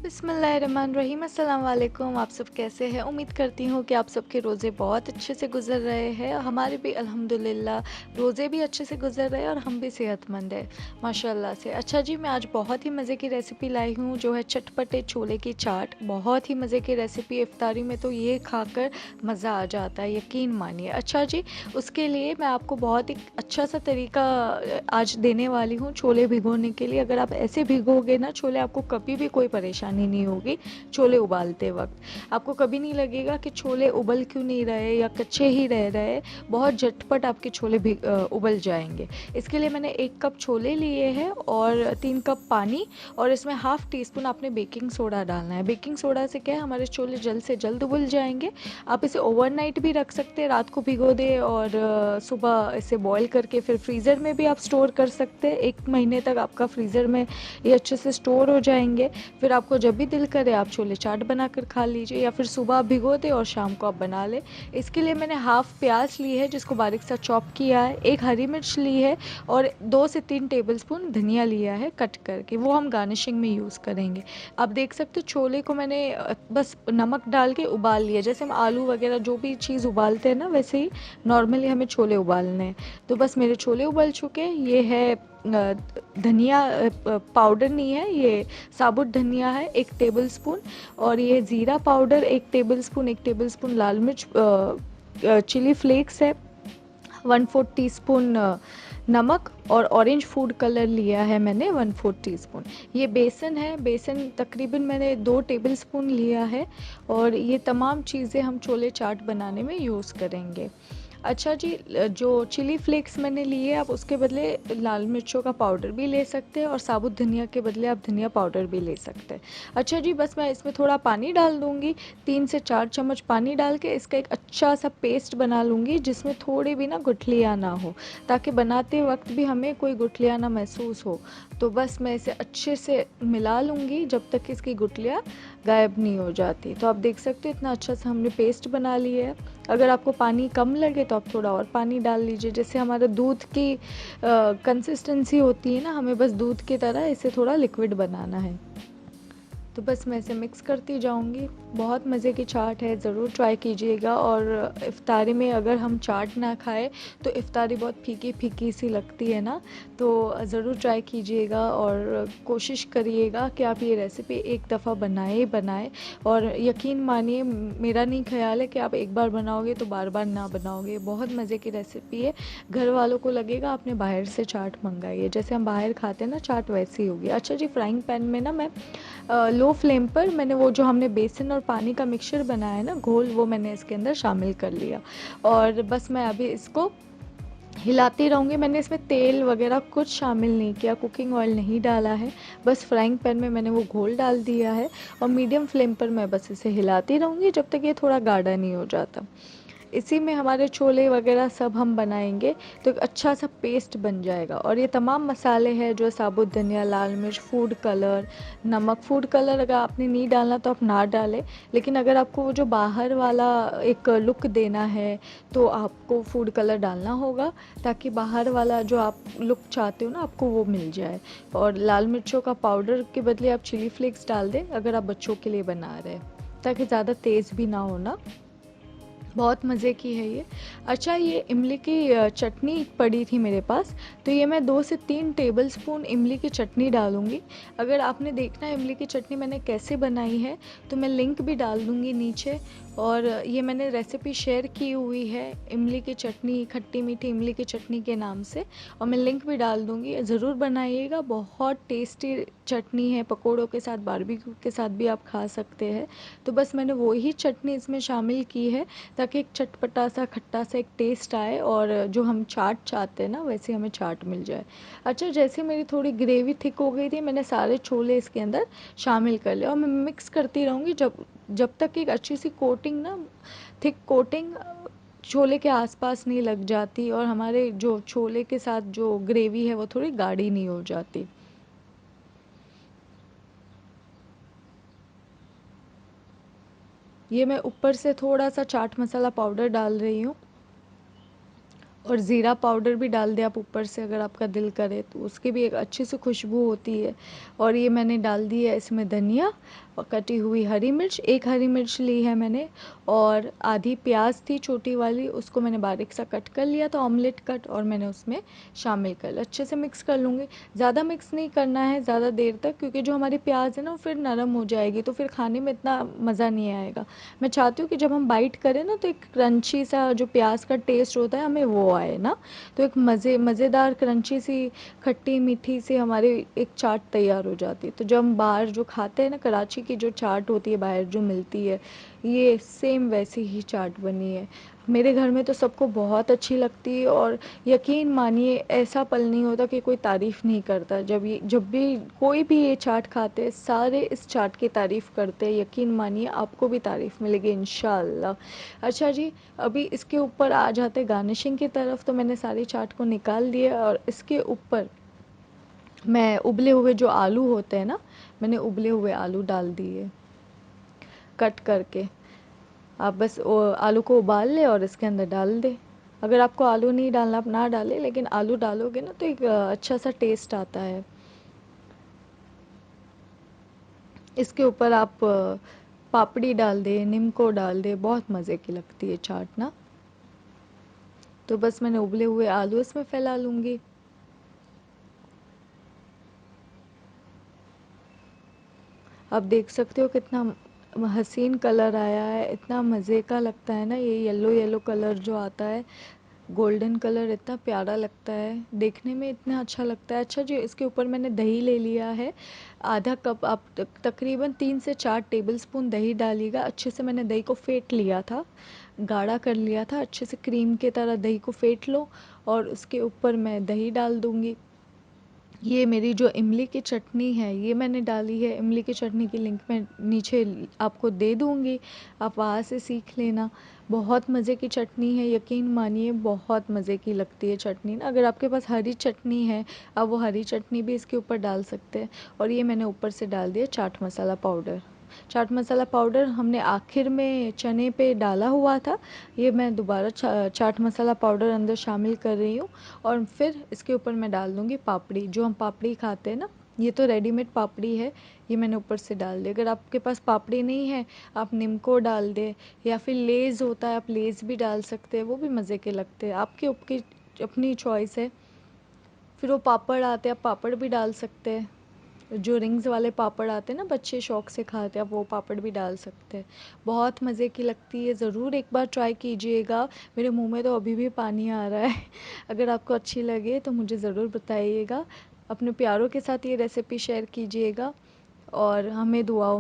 बिस्मिल्लाहिर्रहमानिर्रहीम। अस्सलाम वालेकुम। आप सब कैसे हैं? उम्मीद करती हूँ कि आप सबके रोज़े बहुत अच्छे से गुज़र रहे हैं। हमारे भी अल्हम्दुलिल्लाह रोज़े भी अच्छे से गुज़र रहे हैं और हम भी सेहतमंद हैं माशाल्लाह से। अच्छा जी, मैं आज बहुत ही मज़े की रेसिपी लाई हूँ जो है चटपटे छोले की चाट। बहुत ही मज़े की रेसिपी, इफ्तारी में तो ये खाकर मज़ा आ जाता है, यकीन मानिए। अच्छा जी, उसके लिए मैं आपको बहुत ही अच्छा सा तरीका आज देने वाली हूँ छोले भिगोने के लिए। अगर आप ऐसे भिगोगे ना छोले, आपको कभी भी कोई परेशानी नहीं होगी। छोले उबालते वक्त आपको कभी नहीं लगेगा कि छोले उबल क्यों नहीं रहे या कच्चे ही रह रहे। बहुत झटपट आपके छोले भी उबल जाएंगे। इसके लिए मैंने 1 कप छोले लिए हैं और 3 कप पानी, और इसमें हाफ़ टी स्पून आपने बेकिंग सोडा डालना है। बेकिंग सोडा से क्या है, हमारे छोले जल्द से जल्द उबल जाएंगे। आप इसे ओवरनाइट भी रख सकते हैं, रात को भिगो दे और सुबह इसे बॉईल करके फिर फ्रीज़र में भी आप स्टोर कर सकते हैं। 1 महीने तक आपका फ्रीज़र में ये अच्छे से स्टोर हो जाएंगे। फिर आपको जब भी दिल करे आप छोले चाट बनाकर खा लीजिए, या फिर सुबह आप भिगो दें और शाम को आप बना लें। इसके लिए मैंने हाफ़ प्याज ली है जिसको बारीक सा चॉप किया है, 1 हरी मिर्च ली है और 2 से 3 टेबलस्पून धनिया लिया है कट करके, वो हम गार्निशिंग में यूज़ करेंगे। आप देख सकते हो छोले को मैंने बस नमक डाल के उबाल लिया, जैसे हम आलू वगैरह जो भी चीज़ उबालते हैं ना, वैसे ही नॉर्मली हमें छोले उबालने हैं। तो बस मेरे छोले उबल चुके हैं। ये है धनिया पाउडर नहीं है, ये साबुत धनिया है 1 टेबलस्पून, और ये ज़ीरा पाउडर 1 टेबलस्पून, 1 टेबलस्पून लाल मिर्च चिली फ्लेक्स है, 1/4 टीस्पून नमक, और ऑरेंज फूड कलर लिया है मैंने 1/4 टीस्पून। ये बेसन है, बेसन तकरीबन मैंने 2 टेबलस्पून लिया है, और ये तमाम चीज़ें हम छोले चाट बनाने में यूज़ करेंगे। अच्छा जी, जो चिली फ्लेक्स मैंने लिए आप उसके बदले लाल मिर्चों का पाउडर भी ले सकते हैं, और साबुत धनिया के बदले आप धनिया पाउडर भी ले सकते हैं। अच्छा जी, बस मैं इसमें थोड़ा पानी डाल दूँगी, 3 से 4 चम्मच पानी डाल के इसका एक अच्छा सा पेस्ट बना लूँगी जिसमें थोड़ी भी ना गुठलियाँ ना हो, ताकि बनाते वक्त भी हमें कोई गुठलियाँ ना महसूस हो। तो बस मैं इसे अच्छे से मिला लूँगी जब तक इसकी गुठलियाँ गायब नहीं हो जाती। तो आप देख सकते हो इतना अच्छा सा हमने पेस्ट बना लिया है। अगर आपको पानी कम लगे तो आप थोड़ा और पानी डाल लीजिए। जैसे हमारा दूध की कंसिस्टेंसी होती है ना, हमें बस दूध की तरह इसे थोड़ा लिक्विड बनाना है। तो बस मैं इसे मिक्स करती जाऊंगी। बहुत मज़े की चाट है, ज़रूर ट्राई कीजिएगा। और इफ्तारी में अगर हम चाट ना खाएं तो इफ्तारी बहुत फीकी फीकी सी लगती है ना, तो ज़रूर ट्राई कीजिएगा और कोशिश करिएगा कि आप ये रेसिपी एक दफ़ा बनाए ही बनाएं। और यकीन मानिए, मेरा नहीं ख्याल है कि आप एक बार बनाओगे तो बार बार ना बनाओगे। बहुत मज़े की रेसिपी है। घर वालों को लगेगा आपने बाहर से चाट मंगाई है, जैसे हम बाहर खाते हैं ना चाट, वैसी होगी। अच्छा जी, फ्राइंग पैन में ना मैं लो फ्लेम पर मैंने वो जो हमने बेसन और पानी का मिक्सचर बनाया है ना घोल, वो मैंने इसके अंदर शामिल कर लिया, और बस मैं अभी इसको हिलाती रहूँगी। मैंने इसमें तेल वगैरह कुछ शामिल नहीं किया, कुकिंग ऑयल नहीं डाला है। बस फ्राइंग पैन में मैंने वो घोल डाल दिया है, और मीडियम फ्लेम पर मैं बस इसे हिलाती रहूँगी जब तक ये थोड़ा गाढ़ा नहीं हो जाता। इसी में हमारे छोले वगैरह सब हम बनाएंगे, तो एक अच्छा सा पेस्ट बन जाएगा। और ये तमाम मसाले हैं जो साबुत धनिया, लाल मिर्च, फूड कलर, नमक। फूड कलर अगर आपने नहीं डालना तो आप ना डालें, लेकिन अगर आपको वो जो बाहर वाला एक लुक देना है तो आपको फूड कलर डालना होगा, ताकि बाहर वाला जो आप लुक चाहते हो ना आपको वो मिल जाए। और लाल मिर्चों का पाउडर के बदले आप चिली फ्लेक्स डाल दें अगर आप बच्चों के लिए बना रहे हैं, ताकि ज़्यादा तेज़ भी ना होना। बहुत मज़े की है ये। अच्छा, ये इमली की चटनी पड़ी थी मेरे पास, तो ये मैं 2 से 3 टेबलस्पून इमली की चटनी डालूँगी। अगर आपने देखना है इमली की चटनी मैंने कैसे बनाई है तो मैं लिंक भी डाल दूँगी नीचे। और ये मैंने रेसिपी शेयर की हुई है, इमली की चटनी, खट्टी मीठी इमली की चटनी के नाम से, और मैं लिंक भी डाल दूँगी। ज़रूर बनाइएगा, बहुत टेस्टी चटनी है। पकोड़ों के साथ, बारबेक्यू के साथ भी आप खा सकते हैं। तो बस मैंने वही चटनी इसमें शामिल की है, ताकि एक चटपटा सा खट्टा सा एक टेस्ट आए, और जो हम चाट चाहते हैं ना वैसे हमें चाट मिल जाए। अच्छा, जैसे मेरी थोड़ी ग्रेवी थिक हो गई थी, मैंने सारे छोले इसके अंदर शामिल कर लिया, और मैं मिक्स करती रहूँगी जब जब तक एक अच्छी सी कोटिंग ना, थिक कोटिंग छोले के आसपास नहीं लग जाती, और हमारे जो छोले के साथ जो ग्रेवी है वो थोड़ी गाढ़ी नहीं हो जाती। ये मैं ऊपर से थोड़ा सा चाट मसाला पाउडर डाल रही हूँ, और ज़ीरा पाउडर भी डाल दें आप ऊपर से अगर आपका दिल करे तो, उसकी भी एक अच्छी सी खुशबू होती है। और ये मैंने डाल दी है इसमें धनिया और कटी हुई हरी मिर्च, एक हरी मिर्च ली है मैंने, और आधी प्याज थी छोटी वाली, उसको मैंने बारीक सा कट कर लिया था, ऑमलेट कट, और मैंने उसमें शामिल कर लिया। अच्छे से मिक्स कर लूँगी। ज़्यादा मिक्स नहीं करना है ज़्यादा देर तक, क्योंकि जो हमारी प्याज है ना वो फिर नरम हो जाएगी, तो फिर खाने में इतना मज़ा नहीं आएगा। मैं चाहती हूँ कि जब हम बाइट करें ना तो एक क्रंची सा जो प्याज का टेस्ट होता है हमें वो आए ना, तो एक मज़ेदार क्रंची सी खट्टी मीठी सी हमारी एक चाट तैयार हो जाती है। तो जब हम बाहर जो खाते हैं ना, कराची की जो चाट होती है बाहर जो मिलती है, ये सेम वैसी ही चाट बनी है। मेरे घर में तो सबको बहुत अच्छी लगती है, और यकीन मानिए ऐसा पल नहीं होता कि कोई तारीफ़ नहीं करता। जब भी कोई भी ये चाट खाते हैं सारे इस चाट की तारीफ़ करते हैं। यकीन मानिए आपको भी तारीफ़ मिलेगी इंशाअल्लाह। अच्छा जी, अभी इसके ऊपर आ जाते गार्निशिंग की तरफ। तो मैंने सारी चाट को निकाल दिया, और इसके ऊपर मैं उबले हुए जो आलू होते हैं ना, मैंने उबले हुए आलू डाल दिए कट करके। आप बस आलू को उबाल लें और इसके अंदर डाल दें। अगर आपको आलू नहीं डालना आप ना डालें, लेकिन आलू डालोगे ना तो एक अच्छा सा टेस्ट आता है। इसके ऊपर आप पापड़ी डाल दें, नीम डाल दें, बहुत मज़े की लगती है चाट ना। तो बस मैंने उबले हुए आलू इसमें फैला लूँगी। आप देख सकते हो कितना हसीन कलर आया है, इतना मज़े का लगता है ना। ये येलो येलो कलर जो आता है, गोल्डन कलर, इतना प्यारा लगता है देखने में, इतना अच्छा लगता है। अच्छा जी, इसके ऊपर मैंने दही ले लिया है, आधा कप। आप तकरीबन 3 से 4 टेबलस्पून दही डालिएगा। अच्छे से मैंने दही को फेंट लिया था, गाढ़ा कर लिया था, अच्छे से क्रीम की तरह दही को फेंट लो, और उसके ऊपर मैं दही डाल दूँगी। ये मेरी जो इमली की चटनी है ये मैंने डाली है। इमली की चटनी की लिंक मैं नीचे आपको दे दूँगी, आप वहाँ से सीख लेना। बहुत मज़े की चटनी है, यकीन मानिए बहुत मज़े की लगती है चटनी ना। अगर आपके पास हरी चटनी है आप वो हरी चटनी भी इसके ऊपर डाल सकते हैं। और ये मैंने ऊपर से डाल दिया चाट मसाला पाउडर। चाट मसाला पाउडर हमने आखिर में चने पे डाला हुआ था, ये मैं दोबारा चाट मसाला पाउडर अंदर शामिल कर रही हूँ। और फिर इसके ऊपर मैं डाल दूँगी पापड़ी, जो हम पापड़ी खाते हैं ना, ये तो रेडीमेड पापड़ी है, ये मैंने ऊपर से डाल दी। अगर आपके पास पापड़ी नहीं है आप निम्को डाल दें, या फिर लेज़ होता है आप लेज़ भी डाल सकते हैं, वो भी मज़े के लगते हैं। आपकी अपनी चॉइस है। फिर वो पापड़ आते हैं, आप पापड़ भी डाल सकते हैं, जो रिंग्स वाले पापड़ आते हैं ना बच्चे शौक से खाते हैं, आप वो पापड़ भी डाल सकते हैं। बहुत मज़े की लगती है, ज़रूर एक बार ट्राई कीजिएगा। मेरे मुंह में तो अभी भी पानी आ रहा है। अगर आपको अच्छी लगे तो मुझे ज़रूर बताइएगा। अपने प्यारों के साथ ये रेसिपी शेयर कीजिएगा, और हमें दुआओं